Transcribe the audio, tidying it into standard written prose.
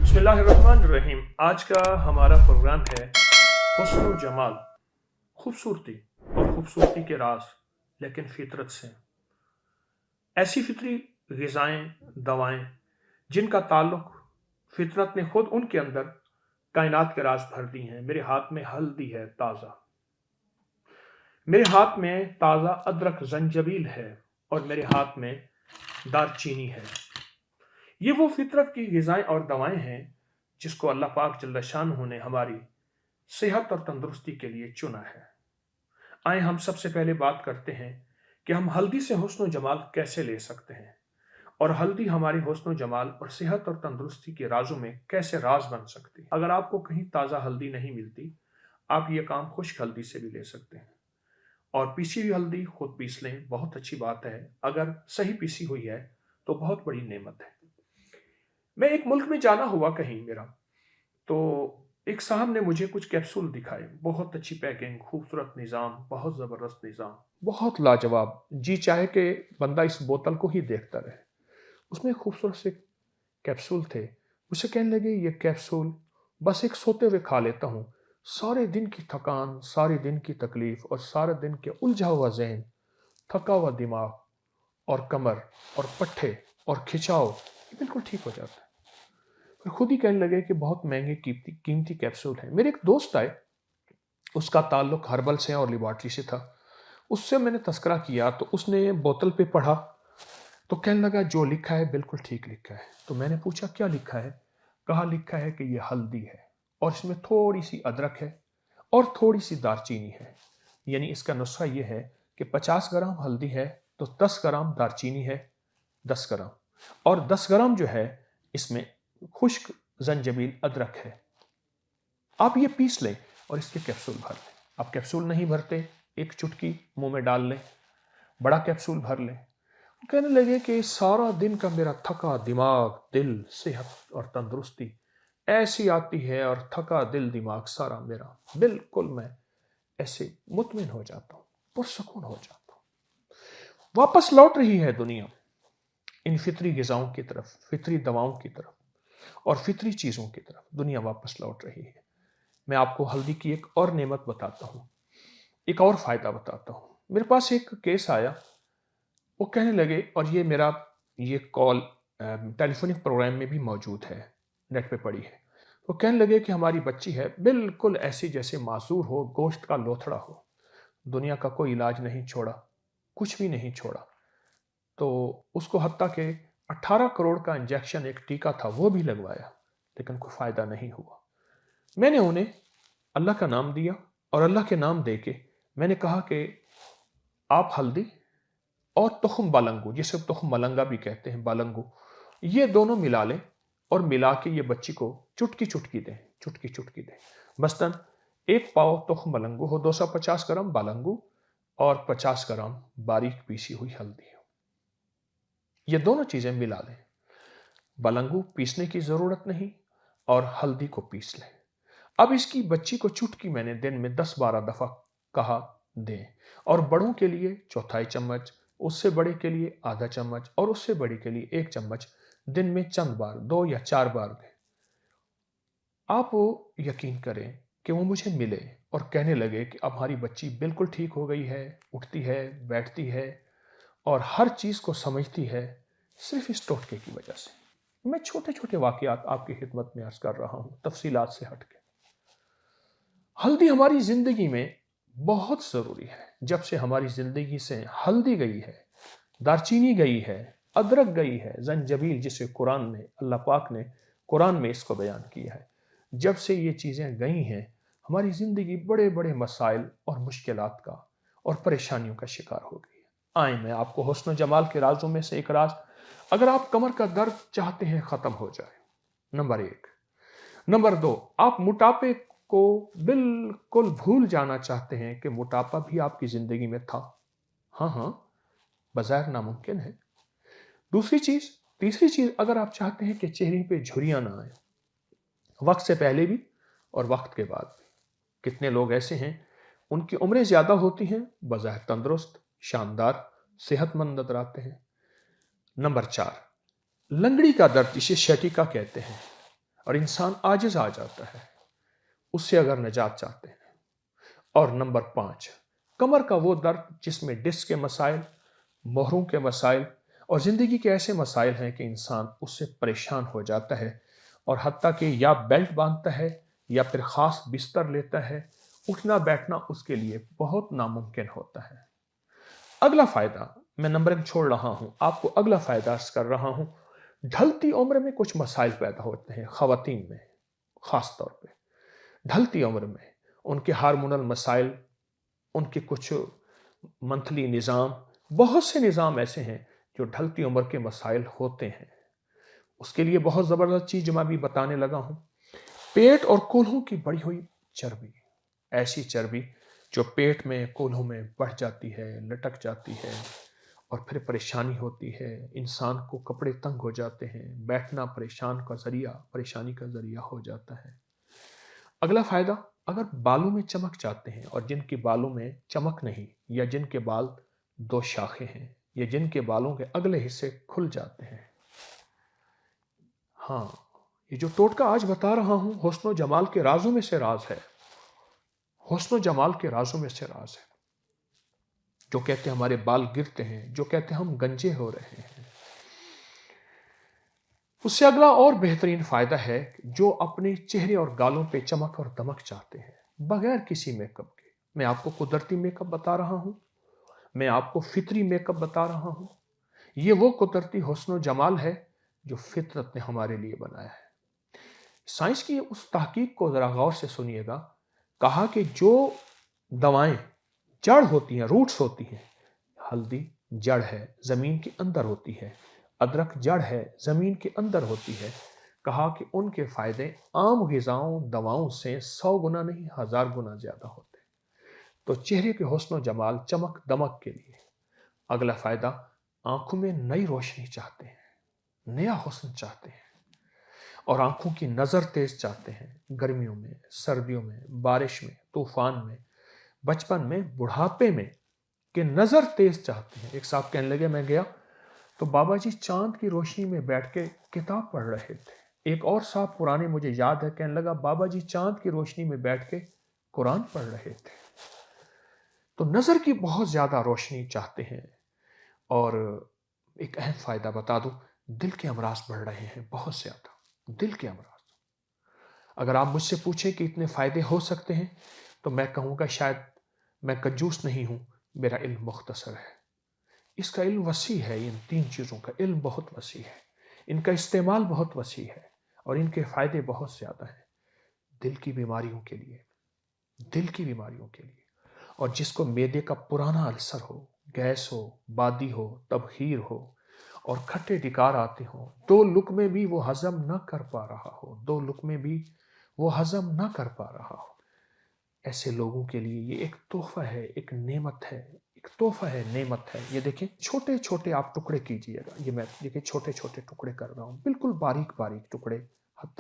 बिस्मिल्लाहिर्रहमानिर्रहीम। आज का हमारा प्रोग्राम है हुस्न व जमाल, खूबसूरती और खूबसूरती के राज, लेकिन फितरत से। ऐसी फितरी ग़िज़ाएं, दवाएं जिनका ताल्लुक फितरत ने खुद उनके अंदर कायनात के राज भर दी हैं। मेरे हाथ में हल्दी है ताज़ा, मेरे हाथ में ताज़ा अदरक जंजबील है, और मेरे हाथ में दारचीनी है। ये वो फितरत की ग़िज़ाएं और दवाएं हैं जिसको अल्लाह पाक जल्ल शानहू ने हमारी सेहत और तंदुरुस्ती के लिए चुना है। आए हम सबसे पहले बात करते हैं कि हम हल्दी से हुस्न व जमाल कैसे ले सकते हैं, और हल्दी हमारी हुस्न व जमाल और सेहत और तंदुरुस्ती के राजों में कैसे राज बन सकती है। अगर आपको कहीं ताज़ा हल्दी नहीं मिलती, आप ये काम खुश्क हल्दी से भी ले सकते हैं, और पीसी हुई हल्दी खुद पीस लें, बहुत अच्छी बात है। अगर सही पीसी हुई है तो बहुत बड़ी नेमत है। मैं एक मुल्क में जाना हुआ कहीं मेरा, तो एक साहब ने मुझे कुछ कैप्सूल दिखाए, बहुत अच्छी पैकिंग, खूबसूरत निज़ाम, बहुत ज़बरदस्त निज़ाम, बहुत लाजवाब। जी चाहे कि बंदा इस बोतल को ही देखता रहे। उसमें खूबसूरत से कैप्सूल थे। मुझसे कहने लगे, ये कैप्सूल बस एक सोते हुए खा लेता हूँ, सारे दिन की थकान, सारे दिन की तकलीफ और सारे दिन के उलझा हुआ जहन, थका हुआ दिमाग और कमर और पट्ठे और खिंचाव, ये बिल्कुल ठीक हो जाता है। फिर खुद ही कहने लगे कि बहुत महंगे कीमती कैप्सूल हैं। मेरे एक दोस्त आए, उसका ताल्लुक हर्बल से और लेबॉर्ट्री से था। उससे मैंने तस्करा किया तो उसने बोतल पे पढ़ा, तो कहने लगा जो लिखा है बिल्कुल ठीक लिखा है। तो मैंने पूछा क्या लिखा है? कहा लिखा है कि ये हल्दी है, और इसमें थोड़ी सी अदरक है और थोड़ी सी दारचीनी है। यानी इसका नुस्खा ये है कि 50 ग्राम हल्दी है तो 10 ग्राम दारचीनी है, 10 ग्राम, और 10 ग्राम जो है इसमें खुश्क जंजबील अदरक है। आप ये पीस लें और इसके कैप्सूल भर लें। आप कैप्सूल नहीं भरते, एक चुटकी मुंह में डाल लें, बड़ा कैप्सूल भर लें। वो कहने लगे कि सारा दिन का मेरा थका दिमाग, दिल, सेहत और तंदुरुस्ती ऐसी आती है, और थका दिल दिमाग सारा मेरा बिल्कुल, मैं ऐसे मुतमिन हो जाता हूँ, पुरसकून हो जाता हूँ। वापस लौट रही है दुनिया इन फितरी ग़िज़ाओं की तरफ, फितरी दवाओं की तरफ और फितरी चीज़ों की तरफ दुनिया वापस लौट रही है। मैं आपको हल्दी की एक और नेमत बताता हूँ, एक और फ़ायदा बताता हूँ। मेरे पास एक केस आया, वो कहने लगे, और ये मेरा ये कॉल टेलीफोनिक प्रोग्राम में भी मौजूद है, नेट पे पड़ी है। वो कहने लगे कि हमारी बच्ची है बिल्कुल ऐसी जैसे मासूर हो, गोश्त का लोथड़ा हो, दुनिया का कोई इलाज नहीं छोड़ा, कुछ भी नहीं छोड़ा। तो उसको हत्ता के 18 करोड़ का इंजेक्शन, एक टीका था, वो भी लगवाया, लेकिन कोई फ़ायदा नहीं हुआ। मैंने उन्हें अल्लाह का नाम दिया, और अल्लाह के नाम दे के मैंने कहा कि आप हल्दी और तुखम बालंगू, जिसे तुखम मलंगा भी कहते हैं, बालंगू, ये दोनों मिला लें, और मिला के ये बच्ची को चुटकी चुटकी दें, चुटकी चुटकी दें। मसलन एक पाव तुखम मलंगू हो, 250 ग्राम बालंगू और 50 ग्राम बारीक पीसी हुई हल्दी हो, ये दोनों चीज़ें मिला लें। बालंगू पीसने की ज़रूरत नहीं, और हल्दी को पीस लें। अब इसकी बच्ची को चुटकी मैंने दिन में 10-12 दफ़ा कहा दें, और बड़ों के लिए चौथाई चम्मच, उससे बड़े के लिए आधा चम्मच, और उससे बड़ी के लिए 1 चम्मच दिन में चंद बार, 2 या 4 बार दें। आप वो यकीन करें कि वो मुझे मिले और कहने लगे कि अब हमारी बच्ची बिल्कुल ठीक हो गई है, उठती है, बैठती है और हर चीज़ को समझती है, सिर्फ इस टोटके की वजह से। मैं छोटे छोटे वाक़यात आपकी खिदमत में अर्ज़ कर रहा हूँ, तफसीलात से हट के। हल्दी हमारी ज़िंदगी में बहुत ज़रूरी है। जब से हमारी ज़िंदगी से हल्दी गई है, दारचीनी गई है, अदरक गई है, जंजबील जिसे कुरान में, अल्लाह पाक ने कुरान में इसको बयान किया है, जब से ये चीज़ें गई हैं, हमारी ज़िंदगी बड़े बड़े मसाइल और मुश्किलात का और परेशानियों का शिकार हो गई है। आए मैं आपको हुस्न जमाल के राजों में से एक राज, अगर आप कमर का दर्द चाहते हैं ख़त्म हो जाए, नंबर 1। नंबर 2, आप मोटापे को बिल्कुल भूल जाना चाहते हैं कि मोटापा भी आपकी ज़िंदगी में था। हाँ हाँ, बज़ाहिर नामुमकिन है। तीसरी चीज़, अगर आप चाहते हैं कि चेहरे पे झुर्रियाँ ना आए, वक्त से पहले भी और वक्त के बाद भी। कितने लोग ऐसे हैं, उनकी उम्रें ज़्यादा होती हैं, बज़ाहिर तंदुरुस्त, शानदार, सेहतमंद नजर आते हैं। नंबर 4, लंगड़ी का दर्द, जिसे शैटिका कहते हैं। اور انسان عاجز آ جاتا ہے اس سے اگر نجات چاہتے ہیں۔ اور نمبر 5، کمر کا وہ درد جس میں ڈسک کے مسائل، مہروں کے مسائل اور زندگی کے ایسے مسائل ہیں کہ انسان اس سے پریشان ہو جاتا ہے اور حتیٰ کہ یا بیلٹ باندھتا ہے یا پھر خاص بستر لیتا ہے، اٹھنا بیٹھنا اس کے لیے بہت ناممکن ہوتا ہے۔ اگلا فائدہ میں نمبرنگ چھوڑ رہا ہوں، آپ کو اگلا فائدہ عرض کر رہا ہوں۔ ڈھلتی عمر میں کچھ مسائل پیدا ہوتے ہیں خواتین میں، خاص طور پہ ڈھلتی عمر میں ان کے ہارمونل مسائل، ان کے کچھ منتھلی نظام، بہت سے نظام ایسے ہیں جو ڈھلتی عمر کے مسائل ہوتے ہیں۔ اس کے لیے بہت زبردست چیز جو میں ابھی بتانے لگا ہوں، پیٹ اور کولہوں کی بڑھی ہوئی چربی، ایسی چربی جو پیٹ میں کولہوں میں بڑھ جاتی ہے، لٹک جاتی ہے اور پھر پریشانی ہوتی ہے، انسان کو کپڑے تنگ ہو جاتے ہیں، بیٹھنا پریشانی کا ذریعہ ہو جاتا ہے۔ اگلا فائدہ، اگر بالوں میں چمک چاہتے ہیں اور جن کے بالوں میں چمک نہیں، یا جن کے بال 2 شاخیں ہیں، یا جن کے بالوں کے اگلے حصے کھل جاتے ہیں، ہاں، یہ جو ٹوٹکا آج بتا رہا ہوں حسن و جمال کے رازوں میں سے راز ہے، حسن و جمال کے رازوں میں سے راز ہے۔ جو کہتے ہیں ہمارے بال گرتے ہیں، جو کہتے ہیں ہم گنجے ہو رہے ہیں، اس سے اگلا اور بہترین فائدہ ہے جو اپنے چہرے اور گالوں پہ چمک اور دمک چاہتے ہیں بغیر کسی میک اپ کے۔ میں آپ کو قدرتی میک اپ بتا رہا ہوں، میں آپ کو فطری میک اپ بتا رہا ہوں۔ یہ وہ قدرتی حسن و جمال ہے جو فطرت نے ہمارے لیے بنایا ہے۔ سائنس کی اس تحقیق کو ذرا غور سے سنیے گا۔ کہا کہ جو دوائیں جڑ ہوتی ہیں، روٹس ہوتی ہیں، ہلدی جڑ ہے، زمین کے اندر ہوتی ہے، ادرک جڑ ہے، زمین کے اندر ہوتی ہے، کہا کہ ان کے فائدے عام غذاؤں دواؤں سے 100 گنا نہیں 1000 گنا زیادہ ہوتے ہیں۔ تو چہرے کے حسن و جمال، چمک دمک کے لیے اگلا فائدہ، آنکھوں میں نئی روشنی چاہتے ہیں، نیا حسن چاہتے ہیں اور آنکھوں کی نظر تیز چاہتے ہیں، گرمیوں میں، سردیوں میں، بارش میں، طوفان میں، بچپن میں، بڑھاپے میں، کہ نظر تیز چاہتے ہیں۔ ایک صاحب کہنے لگے میں گیا تو بابا جی چاند کی روشنی میں بیٹھ کے کتاب پڑھ رہے تھے۔ ایک اور صاحب پرانے مجھے یاد ہے کہنے لگا بابا جی چاند کی روشنی میں بیٹھ کے قرآن پڑھ رہے تھے۔ تو نظر کی بہت زیادہ روشنی چاہتے ہیں۔ اور ایک اہم فائدہ بتا دوں، دل کے امراض بڑھ رہے ہیں بہت زیادہ، دل کے امراض۔ اگر آپ مجھ سے پوچھیں کہ اتنے فائدے ہو سکتے ہیں تو میں کہوں گا شاید میں کنجوس نہیں ہوں، میرا علم مختصر ہے۔ اس کا علم وسیع ہے، ان 3 چیزوں کا علم بہت وسیع ہے، ان کا استعمال بہت وسیع ہے اور ان کے فائدے بہت زیادہ ہیں دل کی بیماریوں کے لیے، دل کی بیماریوں کے لیے۔ اور جس کو معدے کا پرانا السر ہو، گیس ہو، بادی ہو، تبخیر ہو اور کھٹے ڈکار آتے ہوں، 2 لقمے بھی وہ ہضم نہ کر پا رہا ہو، 2 لقمے بھی وہ ہضم نہ کر پا رہا ہو، ایسے لوگوں کے لیے یہ ایک تحفہ ہے، ایک نعمت ہے، ایک تحفہ ہے، نعمت ہے۔ یہ دیکھیں چھوٹے چھوٹے آپ ٹکڑے کیجئے گا، یہ میں دیکھیں چھوٹے چھوٹے ٹکڑے کر رہا ہوں، بالکل باریک باریک ٹکڑے، حتیٰ